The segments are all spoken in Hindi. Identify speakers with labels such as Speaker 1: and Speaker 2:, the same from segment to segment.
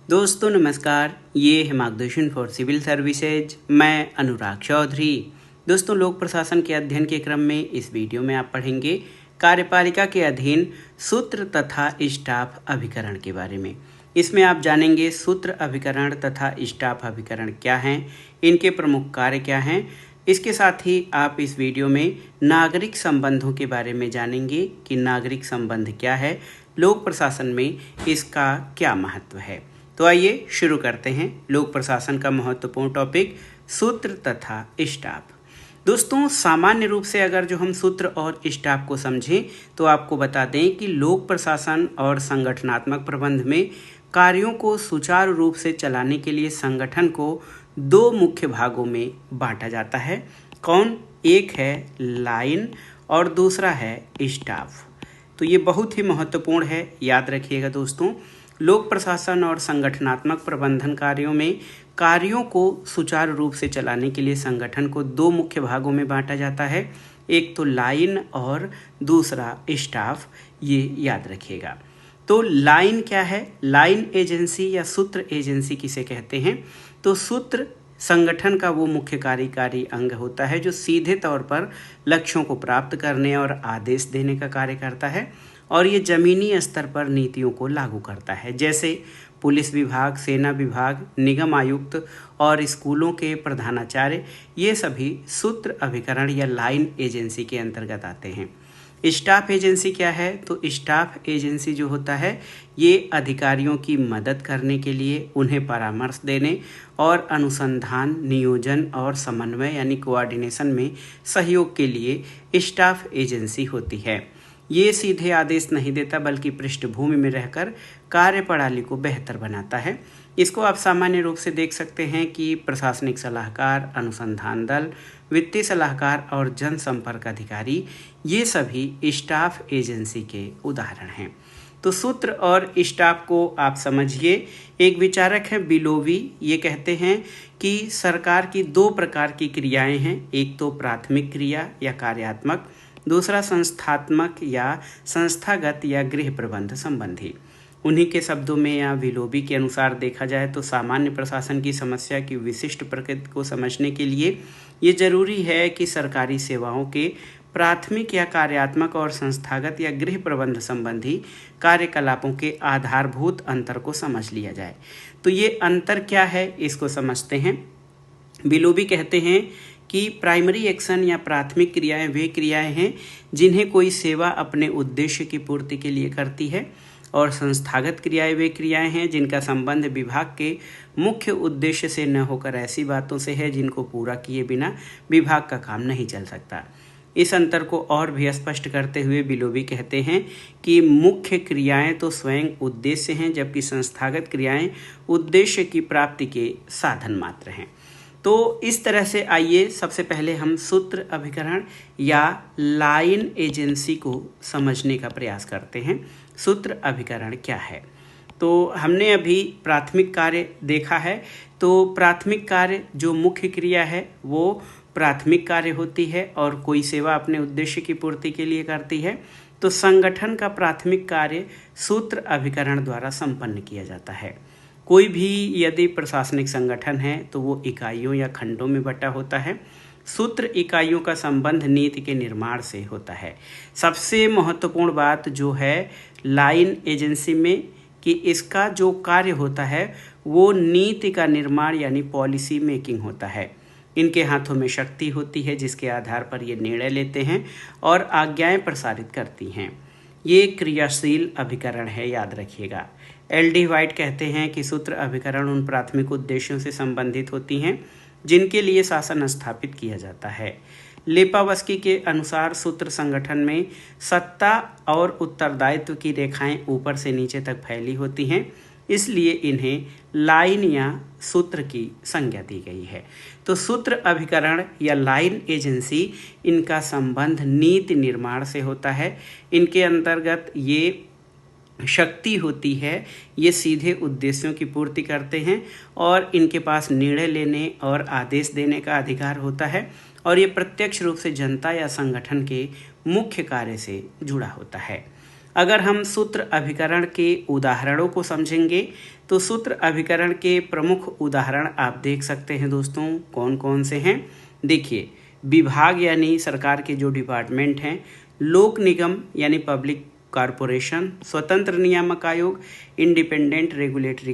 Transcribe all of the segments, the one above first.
Speaker 1: दोस्तों नमस्कार, ये है मार्गदर्शन फॉर सिविल सर्विसेज। मैं अनुराग चौधरी। दोस्तों, लोक प्रशासन के अध्ययन के क्रम में इस वीडियो में आप पढ़ेंगे कार्यपालिका के अधीन सूत्र तथा स्टाफ अभिकरण के बारे में। इसमें आप जानेंगे सूत्र अभिकरण तथा स्टाफ अभिकरण क्या हैं, इनके प्रमुख कार्य क्या हैं। इसके साथ ही आप इस वीडियो में नागरिक संबंधों के बारे में जानेंगे कि नागरिक संबंध क्या है, लोक प्रशासन में इसका क्या महत्व है। तो आइए शुरू करते हैं। लोक प्रशासन का महत्वपूर्ण टॉपिक सूत्र तथा स्टाफ। दोस्तों, सामान्य रूप से अगर जो हम सूत्र और स्टाफ को समझें तो आपको बता दें कि लोक प्रशासन और संगठनात्मक प्रबंध में कार्यों को सुचारू रूप से चलाने के लिए संगठन को दो मुख्य भागों में बांटा जाता है। कौन? एक है लाइन और दूसरा है स्टाफ। तो ये बहुत ही महत्वपूर्ण है, याद रखिएगा दोस्तों। लोक प्रशासन और संगठनात्मक प्रबंधन कार्यों में कार्यों को सुचारू रूप से चलाने के लिए संगठन को दो मुख्य भागों में बांटा जाता है। एक तो लाइन और दूसरा स्टाफ, ये याद रखिएगा। तो लाइन क्या है? लाइन एजेंसी या सूत्र एजेंसी किसे कहते हैं? तो सूत्र संगठन का वो मुख्य कार्यकारी अंग होता है जो सीधे तौर पर लक्ष्यों को प्राप्त करने और आदेश देने का कार्य करता है, और ये जमीनी स्तर पर नीतियों को लागू करता है। जैसे पुलिस विभाग, सेना विभाग, निगम आयुक्त और स्कूलों के प्रधानाचार्य, ये सभी सूत्र अभिकरण या लाइन एजेंसी के अंतर्गत आते हैं। स्टाफ एजेंसी क्या है? तो स्टाफ एजेंसी जो होता है ये अधिकारियों की मदद करने के लिए, उन्हें परामर्श देने और अनुसंधान, नियोजन और समन्वय यानी कोऑर्डिनेशन में सहयोग के लिए स्टाफ एजेंसी होती है। ये सीधे आदेश नहीं देता बल्कि पृष्ठभूमि में रहकर कार्यप्रणाली को बेहतर बनाता है। इसको आप सामान्य रूप से देख सकते हैं कि प्रशासनिक सलाहकार, अनुसंधान दल, वित्तीय सलाहकार और जनसंपर्क अधिकारी, ये सभी स्टाफ एजेंसी के उदाहरण हैं। तो सूत्र और स्टाफ को आप समझिए। एक विचारक है बिलोवी, ये कहते हैं कि सरकार की दो प्रकार की क्रियाएं हैं। एक तो प्राथमिक क्रिया या कार्यात्मक, दूसरा संस्थात्मक या संस्थागत या गृह प्रबंध संबंधी। उन्हीं के शब्दों में या विलोबी के अनुसार देखा जाए तो सामान्य प्रशासन की समस्या की विशिष्ट प्रकृति को समझने के लिए ये जरूरी है कि सरकारी सेवाओं के प्राथमिक या कार्यात्मक और संस्थागत या गृह प्रबंध संबंधी कार्यकलापों के आधारभूत अंतर को समझ लिया जाए। तो ये अंतर क्या है, इसको समझते हैं। बिलोबी कहते हैं कि प्राइमरी एक्शन या प्राथमिक क्रियाएं वे क्रियाएं हैं जिन्हें कोई सेवा अपने उद्देश्य की पूर्ति के लिए करती है, और संस्थागत क्रियाएं वे क्रियाएं हैं जिनका संबंध विभाग के मुख्य उद्देश्य से न होकर ऐसी बातों से है जिनको पूरा किए बिना विभाग का काम नहीं चल सकता। इस अंतर को और भी स्पष्ट करते हुए बिलोबी कहते हैं कि मुख्य क्रियाएं तो स्वयं उद्देश्य हैं, जबकि संस्थागत क्रियाएं उद्देश्य की प्राप्ति के साधन मात्र हैं। तो इस तरह से आइए सबसे पहले हम सूत्र अभिकरण या लाइन एजेंसी को समझने का प्रयास करते हैं। सूत्र अभिकरण क्या है? तो हमने अभी प्राथमिक कार्य देखा है। तो प्राथमिक कार्य जो मुख्य क्रिया है वो प्राथमिक कार्य होती है और कोई सेवा अपने उद्देश्य की पूर्ति के लिए करती है। तो संगठन का प्राथमिक कार्य सूत्र अभिकरण द्वारा संपन्न किया जाता है। कोई भी यदि प्रशासनिक संगठन है तो वो इकाइयों या खंडों में बटा होता है। सूत्र इकाइयों का संबंध नीति के निर्माण से होता है। सबसे महत्वपूर्ण बात जो है लाइन एजेंसी में कि इसका जो कार्य होता है वो नीति का निर्माण यानी पॉलिसी मेकिंग होता है। इनके हाथों में शक्ति होती है जिसके आधार पर ये निर्णय लेते हैं और आज्ञाएं प्रसारित करती हैं। ये क्रियाशील अभिकरण है, याद रखिएगा। एल.डी. व्हाइट कहते हैं कि सूत्र अभिकरण उन प्राथमिक उद्देश्यों से संबंधित होती हैं जिनके लिए शासन स्थापित किया जाता है। लेपावस्की के अनुसार सूत्र संगठन में सत्ता और उत्तरदायित्व की रेखाएं ऊपर से नीचे तक फैली होती हैं, इसलिए इन्हें लाइन या सूत्र की संज्ञा दी गई है। तो सूत्र अभिकरण या लाइन एजेंसी, इनका संबंध नीति निर्माण से होता है। इनके अंतर्गत ये शक्ति होती है, ये सीधे उद्देश्यों की पूर्ति करते हैं और इनके पास निर्णय लेने और आदेश देने का अधिकार होता है, और ये प्रत्यक्ष रूप से जनता या संगठन के मुख्य कार्य से जुड़ा होता है। अगर हम सूत्र अभिकरण के उदाहरणों को समझेंगे तो सूत्र अभिकरण के प्रमुख उदाहरण आप देख सकते हैं दोस्तों, कौन कौन से हैं। देखिए, विभाग यानी सरकार के जो डिपार्टमेंट हैं, लोक निगम यानी पब्लिक कॉरपोरेशन, स्वतंत्र नियामक आयोग, इंडिपेंडेंट रेगुलेटरी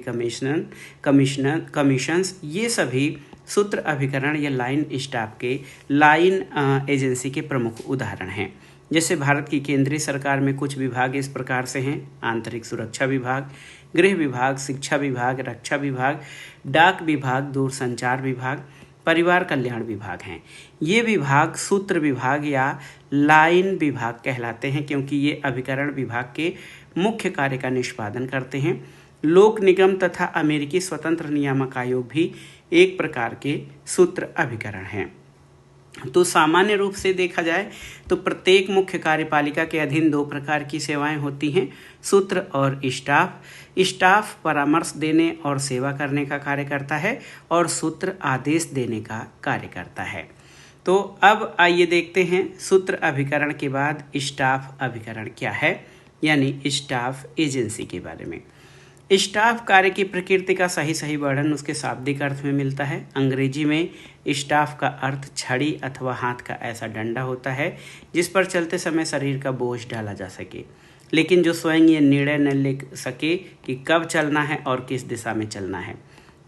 Speaker 1: कमीशंस, ये सभी सूत्र अभिकरण या लाइन स्टाफ के लाइन एजेंसी के प्रमुख उदाहरण हैं। जैसे भारत की केंद्रीय सरकार में कुछ विभाग इस प्रकार से हैं: आंतरिक सुरक्षा विभाग, गृह विभाग, शिक्षा विभाग, रक्षा विभाग, डाक विभाग, दूरसंचार विभाग, परिवार कल्याण विभाग हैं। ये विभाग सूत्र विभाग या लाइन विभाग कहलाते हैं क्योंकि ये अभिकरण विभाग के मुख्य कार्य का निष्पादन करते हैं। लोक निगम तथा अमेरिकी स्वतंत्र नियामक आयोग भी एक प्रकार के सूत्र अभिकरण हैं। तो सामान्य रूप से देखा जाए तो प्रत्येक मुख्य कार्यपालिका के अधीन दो प्रकार की सेवाएं होती हैं: सूत्र और स्टाफ। स्टाफ परामर्श देने और सेवा करने का कार्य करता है और सूत्र आदेश देने का कार्य करता है। तो अब आइए देखते हैं सूत्र अभिकरण के बाद स्टाफ अभिकरण क्या है, यानी स्टाफ एजेंसी के बारे में। स्टाफ कार्य की प्रकृति का सही वर्णन उसके शाब्दिक अर्थ में मिलता है। अंग्रेजी में स्टाफ का अर्थ छड़ी अथवा हाथ का ऐसा डंडा होता है जिस पर चलते समय शरीर का बोझ डाला जा सके, लेकिन जो स्वयं ये निर्णय न ले सके कि कब चलना है और किस दिशा में चलना है।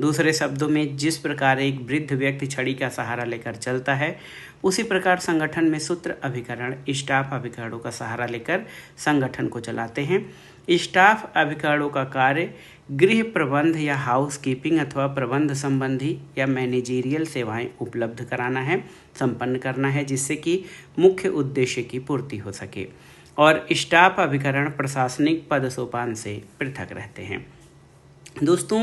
Speaker 1: दूसरे शब्दों में, जिस प्रकार एक वृद्ध व्यक्ति छड़ी का सहारा लेकर चलता है, उसी प्रकार संगठन में सूत्र अभिकरण स्टाफ अभिकरणों का सहारा लेकर संगठन को चलाते हैं। स्टाफ अभिकरणों का कार्य गृह प्रबंध या हाउस कीपिंग अथवा प्रबंध संबंधी या मैनेजीरियल सेवाएं उपलब्ध कराना है, संपन्न करना है, जिससे कि मुख्य उद्देश्य की पूर्ति हो सके। और स्टाफ अभिकरण प्रशासनिक पद सोपान से पृथक रहते हैं। दोस्तों,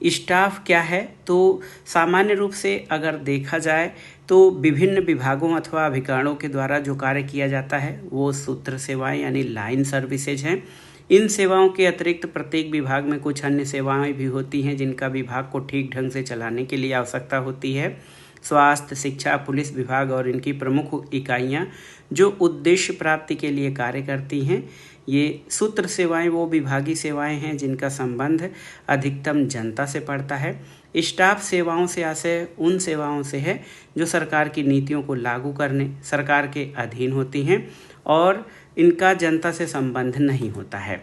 Speaker 1: स्टाफ क्या है? तो सामान्य रूप से अगर देखा जाए तो विभिन्न विभागों अथवा अभिकरणों के द्वारा जो कार्य किया जाता है वो सूत्र सेवाएं यानी लाइन सर्विसेज हैं। इन सेवाओं के अतिरिक्त प्रत्येक विभाग में कुछ अन्य सेवाएं भी होती हैं जिनका विभाग को ठीक ढंग से चलाने के लिए आवश्यकता होती है। स्वास्थ्य, शिक्षा, पुलिस विभाग और इनकी प्रमुख इकाइयां जो उद्देश्य प्राप्ति के लिए कार्य करती हैं। ये सूत्र सेवाएं वो विभागीय सेवाएं हैं जिनका संबंध अधिकतम जनता से पड़ता है। स्टाफ सेवाओं से आशय उन सेवाओं से है जो सरकार की नीतियों को लागू करने सरकार के अधीन होती हैं और इनका जनता से संबंध नहीं होता है।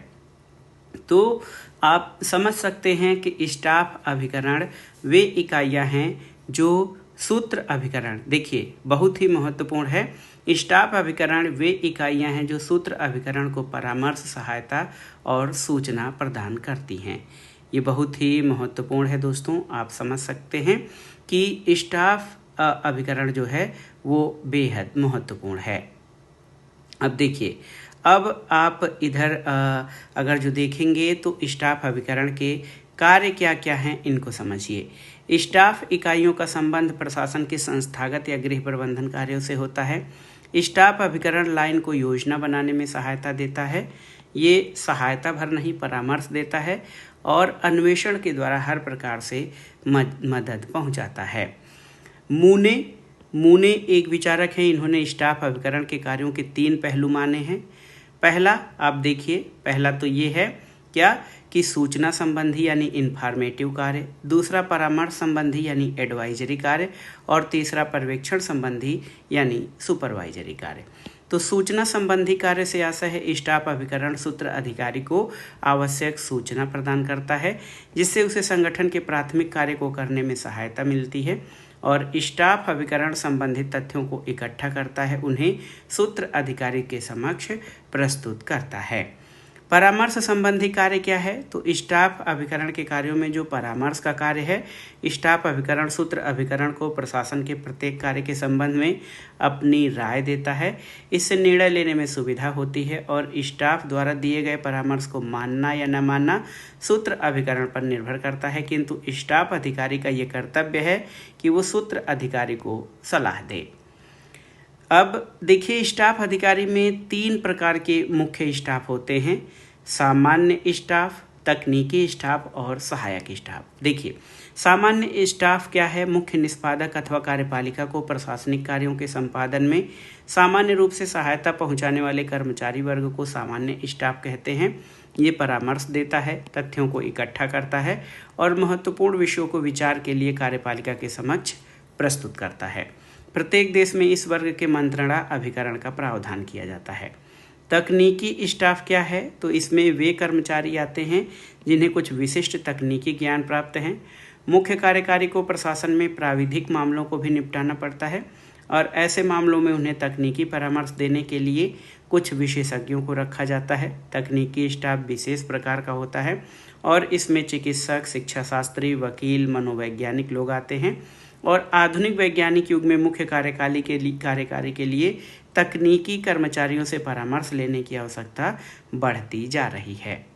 Speaker 1: तो आप समझ सकते हैं कि स्टाफ अभिकरण वे इकाइयां हैं जो सूत्र अभिकरण, देखिए बहुत ही महत्वपूर्ण है, स्टाफ अभिकरण वे इकाइयां हैं जो सूत्र अभिकरण को परामर्श, सहायता और सूचना प्रदान करती हैं। ये बहुत ही महत्वपूर्ण है दोस्तों। आप समझ सकते हैं कि स्टाफ अभिकरण जो है वो बेहद महत्वपूर्ण है। अब देखिए, अब आप इधर अगर जो देखेंगे तो स्टाफ अभिकरण के कार्य क्या क्या हैं इनको समझिए। स्टाफ इकाइयों का संबंध प्रशासन के संस्थागत या गृह प्रबंधन कार्यों से होता है। स्टाफ अभिकरण लाइन को योजना बनाने में सहायता देता है। ये सहायता भर नहीं परामर्श देता है और अन्वेषण के द्वारा हर प्रकार से मदद पहुंचाता है। मूने एक विचारक हैं, इन्होंने स्टाफ अभिकरण के कार्यों के 3 पहलू माने हैं। पहला आप देखिए, पहला तो ये है क्या कि सूचना संबंधी यानी इन्फॉर्मेटिव कार्य, दूसरा परामर्श संबंधी यानी एडवाइजरी कार्य और तीसरा पर्यवेक्षण संबंधी यानी सुपरवाइजरी कार्य। तो सूचना संबंधी कार्य से आशय है स्टाफ अभिकरण सूत्र अधिकारी को आवश्यक सूचना प्रदान करता है जिससे उसे संगठन के प्राथमिक कार्य को करने में सहायता मिलती है। और स्टाफ अभिकरण संबंधित तथ्यों को इकट्ठा करता है, उन्हें सूत्र अधिकारी के समक्ष प्रस्तुत करता है। परामर्श संबंधी कार्य क्या है? तो स्टाफ अभिकरण के कार्यों में जो परामर्श का कार्य है, स्टाफ अभिकरण सूत्र अभिकरण को प्रशासन के प्रत्येक कार्य के संबंध में अपनी राय देता है। इससे निर्णय लेने में सुविधा होती है और स्टाफ द्वारा दिए गए परामर्श को मानना या न मानना सूत्र अभिकरण पर निर्भर करता है, किंतु स्टाफ अधिकारी का ये कर्तव्य है कि वो सूत्र अधिकारी को सलाह दे। अब देखिए, स्टाफ अधिकारी में 3 प्रकार के मुख्य स्टाफ होते हैं: सामान्य स्टाफ, तकनीकी स्टाफ और सहायक स्टाफ। देखिए, सामान्य स्टाफ क्या है? मुख्य निष्पादक अथवा कार्यपालिका को प्रशासनिक कार्यों के संपादन में सामान्य रूप से सहायता पहुंचाने वाले कर्मचारी वर्ग को सामान्य स्टाफ कहते हैं। ये परामर्श देता है, तथ्यों को इकट्ठा करता है और महत्वपूर्ण विषयों को विचार के लिए कार्यपालिका के समक्ष प्रस्तुत करता है। प्रत्येक देश में इस वर्ग के मंत्रणा अभिकरण का प्रावधान किया जाता है। तकनीकी स्टाफ क्या है? तो इसमें वे कर्मचारी आते हैं जिन्हें कुछ विशिष्ट तकनीकी ज्ञान प्राप्त हैं। मुख्य कार्यकारी को प्रशासन में प्राविधिक मामलों को भी निपटाना पड़ता है और ऐसे मामलों में उन्हें तकनीकी परामर्श देने के लिए कुछ विशेषज्ञों को रखा जाता है। तकनीकी स्टाफ विशेष प्रकार का होता है और इसमें चिकित्सक, शिक्षा शास्त्री, वकील, मनोवैज्ञानिक लोग आते हैं और आधुनिक वैज्ञानिक युग में मुख्य कार्यकारी के लिए तकनीकी कर्मचारियों से परामर्श लेने की आवश्यकता बढ़ती जा रही है।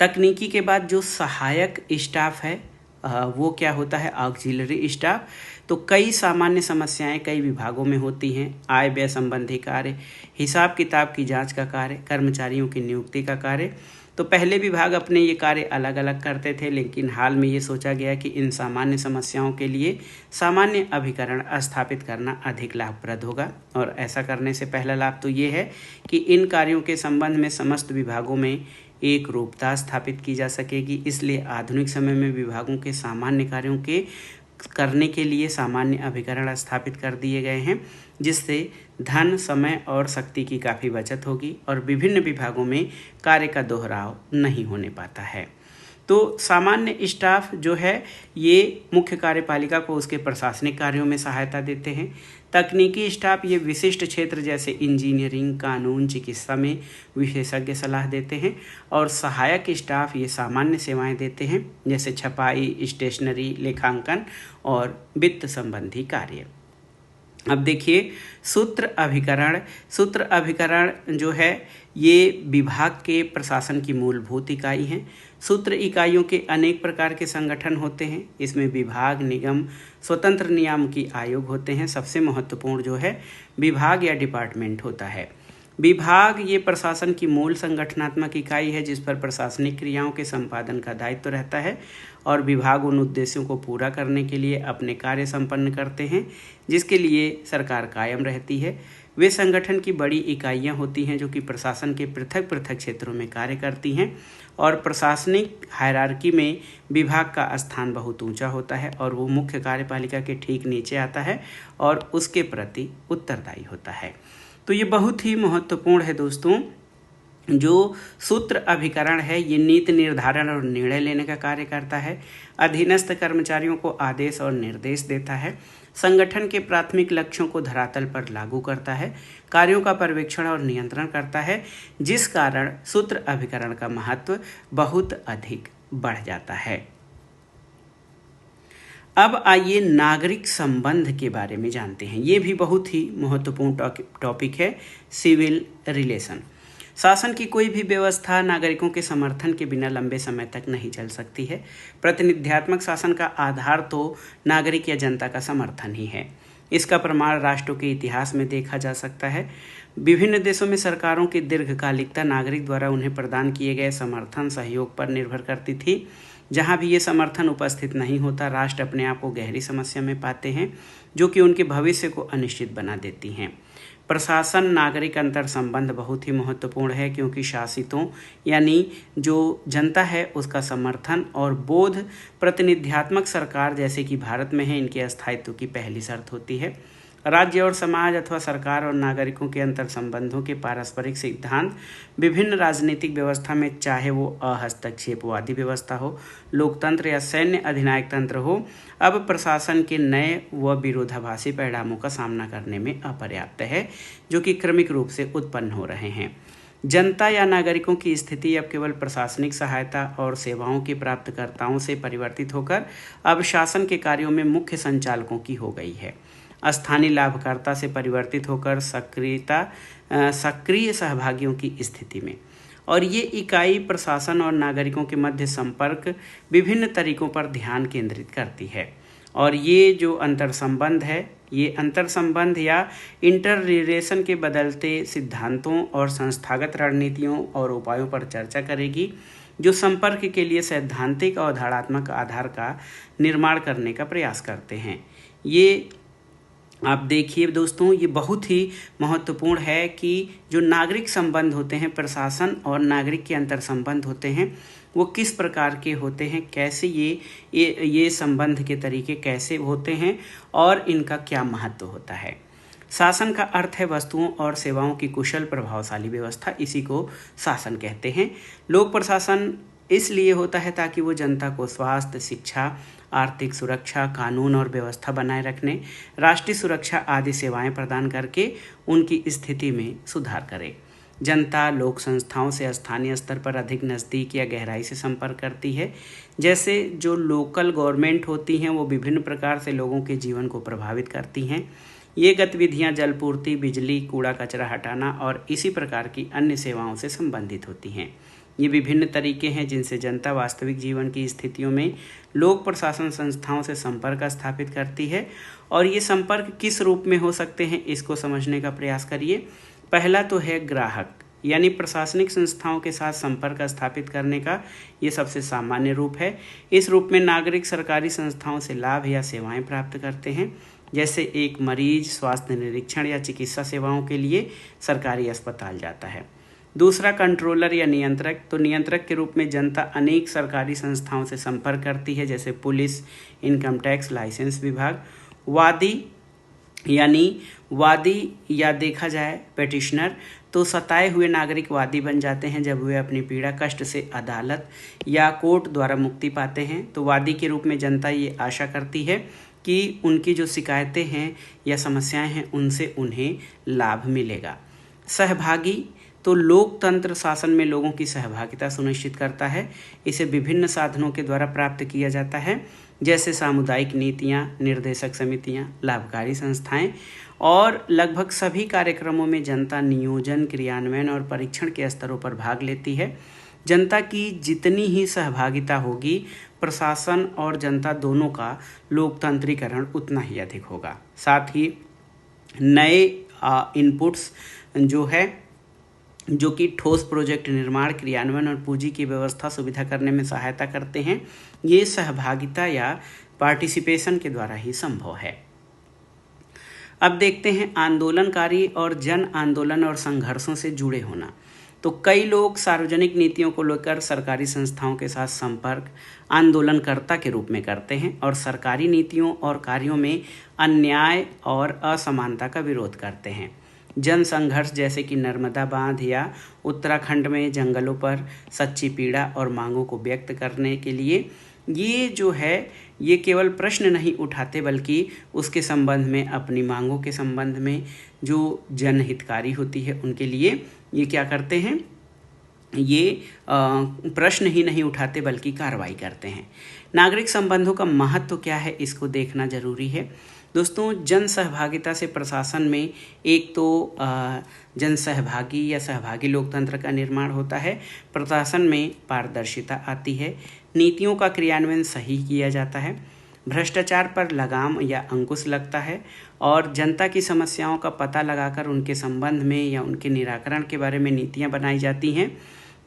Speaker 1: तकनीकी के बाद जो सहायक स्टाफ है वो क्या होता है? Auxiliary staff. तो कई सामान्य समस्याएं कई विभागों में होती हैं। आय व्यय संबंधी कार्य, हिसाब किताब की जांच का कार्य, कर्मचारियों की नियुक्ति का कार्य। तो पहले विभाग अपने ये कार्य अलग अलग करते थे, लेकिन हाल में ये सोचा गया कि इन सामान्य समस्याओं के लिए सामान्य अभिकरण स्थापित करना अधिक लाभप्रद होगा। और ऐसा करने से पहला लाभ तो ये है कि इन कार्यों के संबंध में समस्त विभागों में एक रूपता स्थापित की जा सकेगी। इसलिए आधुनिक समय में विभागों के सामान्य कार्यों के करने के लिए सामान्य अभिकरण स्थापित कर दिए गए हैं, जिससे धन, समय और शक्ति की काफ़ी बचत होगी और विभिन्न विभागों में कार्य का दोहराव नहीं होने पाता है। तो सामान्य स्टाफ जो है ये मुख्य कार्यपालिका को उसके प्रशासनिक कार्यों में सहायता देते हैं। तकनीकी स्टाफ ये विशिष्ट क्षेत्र जैसे इंजीनियरिंग, कानून, चिकित्सा में विशेषज्ञ सलाह देते हैं और सहायक स्टाफ ये सामान्य सेवाएं देते हैं जैसे छपाई, स्टेशनरी, लेखांकन और वित्त संबंधी कार्य। अब देखिए, सूत्र अभिकरण जो है ये विभाग के प्रशासन की मूलभूत इकाई हैं। सूत्र इकाइयों के अनेक प्रकार के संगठन होते हैं। इसमें विभाग, निगम, स्वतंत्र नियामकी आयोग होते हैं। सबसे महत्वपूर्ण जो है विभाग या डिपार्टमेंट होता है। विभाग ये प्रशासन की मूल संगठनात्मक इकाई है जिस पर प्रशासनिक क्रियाओं के संपादन का दायित्व रहता है और विभाग उन उद्देश्यों को पूरा करने के लिए अपने कार्य संपन्न करते हैं जिसके लिए सरकार कायम रहती है। वे संगठन की बड़ी इकाइयां होती हैं जो कि प्रशासन के पृथक पृथक क्षेत्रों में कार्य करती हैं और प्रशासनिक हायरार्की में विभाग का स्थान बहुत ऊंचा होता है और वो मुख्य कार्यपालिका के ठीक नीचे आता है और उसके प्रति उत्तरदायी होता है। तो ये बहुत ही महत्वपूर्ण है दोस्तों। जो सूत्र अभिकरण है ये नीति निर्धारण और निर्णय लेने का कार्य करता है। अधीनस्थ कर्मचारियों को आदेश और निर्देश देता है। संगठन के प्राथमिक लक्ष्यों को धरातल पर लागू करता है। कार्यों का पर्यवेक्षण और नियंत्रण करता है, जिस कारण सूत्र अभिकरण का महत्व बहुत अधिक बढ़ जाता है। अब आइए नागरिक संबंध के बारे में जानते हैं। ये भी बहुत ही महत्वपूर्ण टॉपिक है, सिविल रिलेशन। शासन की कोई भी व्यवस्था नागरिकों के समर्थन के बिना लंबे समय तक नहीं चल सकती है। प्रतिनिध्यात्मक शासन का आधार तो नागरिक या जनता का समर्थन ही है। इसका प्रमाण राष्ट्रों के इतिहास में देखा जा सकता है। विभिन्न देशों में सरकारों की दीर्घकालिकता नागरिक द्वारा उन्हें प्रदान किए गए समर्थन, सहयोग पर निर्भर करती थी। जहाँ भी ये समर्थन उपस्थित नहीं होता, राष्ट्र अपने आप को गहरी समस्या में पाते हैं जो कि उनके भविष्य को अनिश्चित बना देती हैं। प्रशासन नागरिक अंतर संबंध बहुत ही महत्वपूर्ण है क्योंकि शासितों यानी जो जनता है उसका समर्थन और बोध प्रतिनिध्यात्मक सरकार जैसे कि भारत में है इनके अस्थायित्व की पहली शर्त होती है। राज्य और समाज अथवा सरकार और नागरिकों के अंतर संबंधों के पारस्परिक सिद्धांत विभिन्न राजनीतिक व्यवस्था में, चाहे वो हस्तक्षेपवादी व्यवस्था हो, लोकतंत्र या सैन्य अधिनायक तंत्र हो, अब प्रशासन के नए व विरोधाभासी परिणामों का सामना करने में अपर्याप्त है जो कि क्रमिक रूप से उत्पन्न हो रहे हैं। जनता या नागरिकों की स्थिति अब केवल प्रशासनिक सहायता और सेवाओं के प्राप्तकर्ताओं से परिवर्तित होकर अब शासन के कार्यों में मुख्य संचालकों की हो गई है। स्थानीय लाभकर्ता से परिवर्तित होकर सक्रिय सहभागियों की स्थिति में। और ये इकाई प्रशासन और नागरिकों के मध्य संपर्क विभिन्न तरीकों पर ध्यान केंद्रित करती है। और ये जो अंतर संबंध है, ये अंतर संबंध या इंटर रिलेशन के बदलते सिद्धांतों और संस्थागत रणनीतियों और उपायों पर चर्चा करेगी। जो संपर्क के लिए सैद्धांतिक और आधारात्मक आधार का निर्माण करने का प्रयास करते हैं। ये आप देखिए दोस्तों, ये बहुत ही महत्वपूर्ण है कि जो नागरिक संबंध होते हैं, प्रशासन और नागरिक के अंतर संबंध होते हैं, वो किस प्रकार के होते हैं, कैसे ये संबंध के तरीके कैसे होते हैं और इनका क्या महत्व होता है। शासन का अर्थ है वस्तुओं और सेवाओं की कुशल प्रभावशाली व्यवस्था, इसी को शासन कहते हैं। लोक प्रशासन इसलिए होता है ताकि वो जनता को स्वास्थ्य, शिक्षा, आर्थिक सुरक्षा, कानून और व्यवस्था बनाए रखने, राष्ट्रीय सुरक्षा आदि सेवाएं प्रदान करके उनकी स्थिति में सुधार करे। जनता लोक संस्थाओं से स्थानीय स्तर पर अधिक नज़दीक या गहराई से संपर्क करती है। जैसे जो लोकल गवर्नमेंट होती हैं वो विभिन्न प्रकार से लोगों के जीवन को प्रभावित करती हैं। ये गतिविधियां जलपूर्ति, बिजली, कूड़ा कचरा हटाना और इसी प्रकार की अन्य सेवाओं से संबंधित होती हैं। ये विभिन्न तरीके हैं जिनसे जनता वास्तविक जीवन की स्थितियों में लोक प्रशासन संस्थाओं से संपर्क स्थापित करती है। और ये संपर्क किस रूप में हो सकते हैं, इसको समझने का प्रयास करिए। पहला तो है ग्राहक, यानी प्रशासनिक संस्थाओं के साथ संपर्क स्थापित करने का ये सबसे सामान्य रूप है। इस रूप में नागरिक सरकारी संस्थाओं से लाभ या सेवाएं प्राप्त करते हैं। जैसे एक मरीज स्वास्थ्य निरीक्षण या चिकित्सा सेवाओं के लिए सरकारी अस्पताल जाता है। दूसरा कंट्रोलर या नियंत्रक, तो नियंत्रक के रूप में जनता अनेक सरकारी संस्थाओं से संपर्क करती है, जैसे पुलिस, इनकम टैक्स, लाइसेंस विभाग। वादी या देखा जाए पेटिशनर, तो सताए हुए नागरिक वादी बन जाते हैं जब वे अपनी पीड़ा कष्ट से अदालत या कोर्ट द्वारा मुक्ति पाते हैं। तो वादी के रूप में जनता ये आशा करती है कि उनकी जो शिकायतें हैं या समस्याएं हैं उनसे उन्हें लाभ मिलेगा। सहभागी, तो लोकतंत्र शासन में लोगों की सहभागिता सुनिश्चित करता है। इसे विभिन्न साधनों के द्वारा प्राप्त किया जाता है, जैसे सामुदायिक नीतियाँ, निर्देशक समितियाँ, लाभकारी संस्थाएं। और लगभग सभी कार्यक्रमों में जनता नियोजन, क्रियान्वयन और परीक्षण के स्तरों पर भाग लेती है। जनता की जितनी ही सहभागिता होगी, प्रशासन और जनता दोनों का लोकतंत्रीकरण उतना ही अधिक होगा। साथ ही नए इनपुट्स जो कि ठोस प्रोजेक्ट निर्माण, क्रियान्वयन और पूंजी की व्यवस्था सुविधा करने में सहायता करते हैं, ये सहभागिता या पार्टिसिपेशन के द्वारा ही संभव है। अब देखते हैं आंदोलनकारी और जन आंदोलन और संघर्षों से जुड़े होना। तो कई लोग सार्वजनिक नीतियों को लेकर सरकारी संस्थाओं के साथ संपर्क आंदोलनकर्ता के रूप में करते हैं और सरकारी नीतियों और कार्यों में अन्याय और असमानता का विरोध करते हैं। जन संघर्ष, जैसे कि नर्मदा बांध या उत्तराखंड में जंगलों पर सच्ची पीड़ा और मांगों को व्यक्त करने के लिए ये केवल प्रश्न नहीं उठाते, बल्कि उसके संबंध में, अपनी मांगों के संबंध में जो जनहितकारी होती है उनके लिए ये क्या करते हैं, ये प्रश्न ही नहीं उठाते बल्कि कार्रवाई करते हैं। नागरिक संबंधों का महत्व क्या है, इसको देखना जरूरी है। दोस्तों, जन सहभागिता से प्रशासन में एक तो जन सहभागी या सहभागी लोकतंत्र का निर्माण होता है। प्रशासन में पारदर्शिता आती है, नीतियों का क्रियान्वयन सही किया जाता है, भ्रष्टाचार पर लगाम या अंकुश लगता है और जनता की समस्याओं का पता लगाकर उनके संबंध में या उनके निराकरण के बारे में नीतियां बनाई जाती हैं।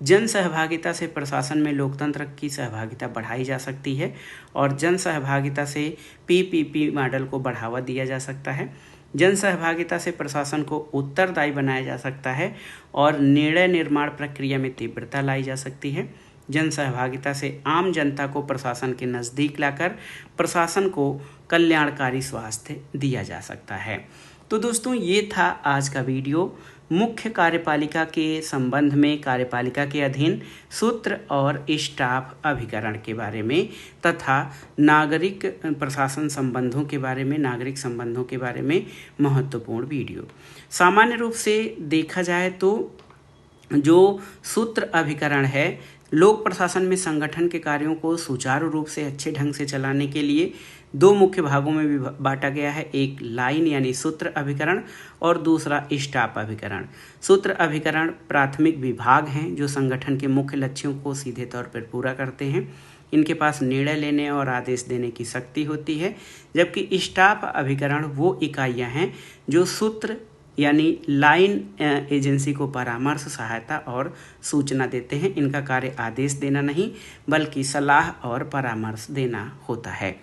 Speaker 1: जन सहभागिता से प्रशासन में लोकतंत्र की सहभागिता बढ़ाई जा सकती है और जन सहभागिता से पीपीपी मॉडल को बढ़ावा दिया जा सकता है। जन सहभागिता से प्रशासन को उत्तरदायी बनाया जा सकता है और निर्णय निर्माण प्रक्रिया में तीव्रता लाई जा सकती है। जन सहभागिता से आम जनता को प्रशासन के नज़दीक लाकर प्रशासन को कल्याणकारी स्वास्थ्य दिया जा सकता है। तो दोस्तों, ये था आज का वीडियो मुख्य कार्यपालिका के संबंध में, कार्यपालिका के अधीन सूत्र और स्टाफ अभिकरण के बारे में तथा नागरिक प्रशासन संबंधों के बारे में, नागरिक संबंधों के बारे में महत्वपूर्ण वीडियो। सामान्य रूप से देखा जाए तो जो सूत्र अभिकरण है, लोक प्रशासन में संगठन के कार्यों को सुचारू रूप से अच्छे ढंग से चलाने के लिए दो मुख्य भागों में भी बांटा गया है। एक लाइन यानी सूत्र अभिकरण और दूसरा स्टाफ अभिकरण। सूत्र अभिकरण प्राथमिक विभाग हैं जो संगठन के मुख्य लक्ष्यों को सीधे तौर पर पूरा करते हैं। इनके पास निर्णय लेने और आदेश देने की शक्ति होती है, जबकि स्टाफ अभिकरण वो इकाइयां हैं जो सूत्र यानी लाइन एजेंसी को परामर्श, सहायता और सूचना देते हैं। इनका कार्य आदेश देना नहीं बल्कि सलाह और परामर्श देना होता है।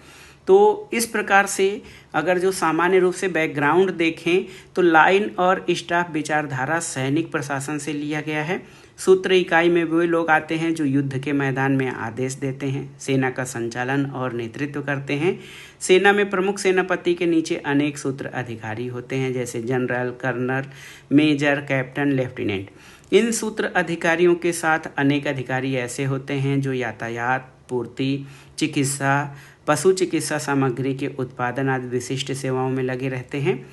Speaker 1: तो इस प्रकार से अगर जो सामान्य रूप से बैकग्राउंड देखें तो लाइन और स्टाफ विचारधारा सैनिक प्रशासन से लिया गया है। सूत्र इकाई में वे लोग आते हैं जो युद्ध के मैदान में आदेश देते हैं, सेना का संचालन और नेतृत्व करते हैं। सेना में प्रमुख सेनापति के नीचे अनेक सूत्र अधिकारी होते हैं, जैसे general, colonel, major, captain, lieutenant. इन सूत्र अधिकारियों के साथ अनेक अधिकारी ऐसे होते हैं जो यातायात, पूर्ति, चिकित्सा, पशु चिकित्सा सामग्री के उत्पादन आदि विशिष्ट सेवाओं में लगे रहते हैं।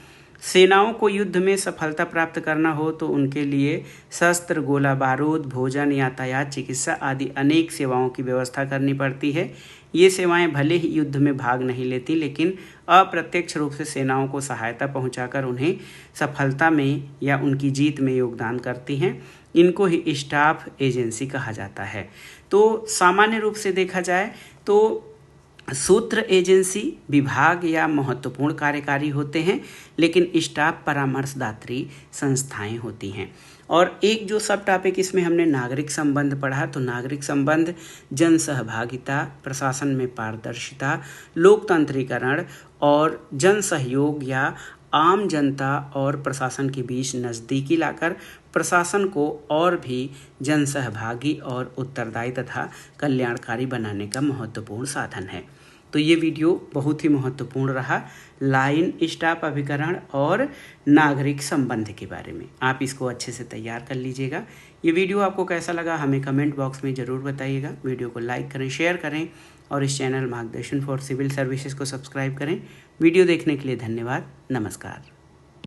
Speaker 1: सेनाओं को युद्ध में सफलता प्राप्त करना हो तो उनके लिए शस्त्र, गोला बारूद, भोजन, यातायात, चिकित्सा आदि अनेक सेवाओं की व्यवस्था करनी पड़ती है। ये सेवाएं भले ही युद्ध में भाग नहीं लेती, लेकिन अप्रत्यक्ष रूप से सेनाओं को सहायता पहुंचाकर उन्हें सफलता में या उनकी जीत में योगदान करती हैं। इनको ही स्टाफ एजेंसी कहा जाता है। तो सामान्य रूप से देखा जाए तो सूत्र एजेंसी विभाग या महत्वपूर्ण कार्यकारी होते हैं, लेकिन स्टाफ परामर्शदात्री संस्थाएं होती हैं। और एक जो सब टॉपिक इसमें हमने नागरिक संबंध पढ़ा, तो नागरिक संबंध जन सहभागिता, प्रशासन में पारदर्शिता, लोकतंत्रीकरण और जन सहयोग या आम जनता और प्रशासन के बीच नज़दीकी लाकर प्रशासन को और भी जन सहभागी और उत्तरदायी तथा कल्याणकारी बनाने का महत्वपूर्ण साधन है। तो ये वीडियो बहुत ही महत्वपूर्ण रहा लाइन, स्टाफ अभिकरण और नागरिक संबंध के बारे में। आप इसको अच्छे से तैयार कर लीजिएगा। ये वीडियो आपको कैसा लगा हमें कमेंट बॉक्स में ज़रूर बताइएगा। वीडियो को लाइक करें, शेयर करें और इस चैनल मार्गदर्शन फॉर सिविल सर्विसेज को सब्सक्राइब करें। वीडियो देखने के लिए धन्यवाद। नमस्कार।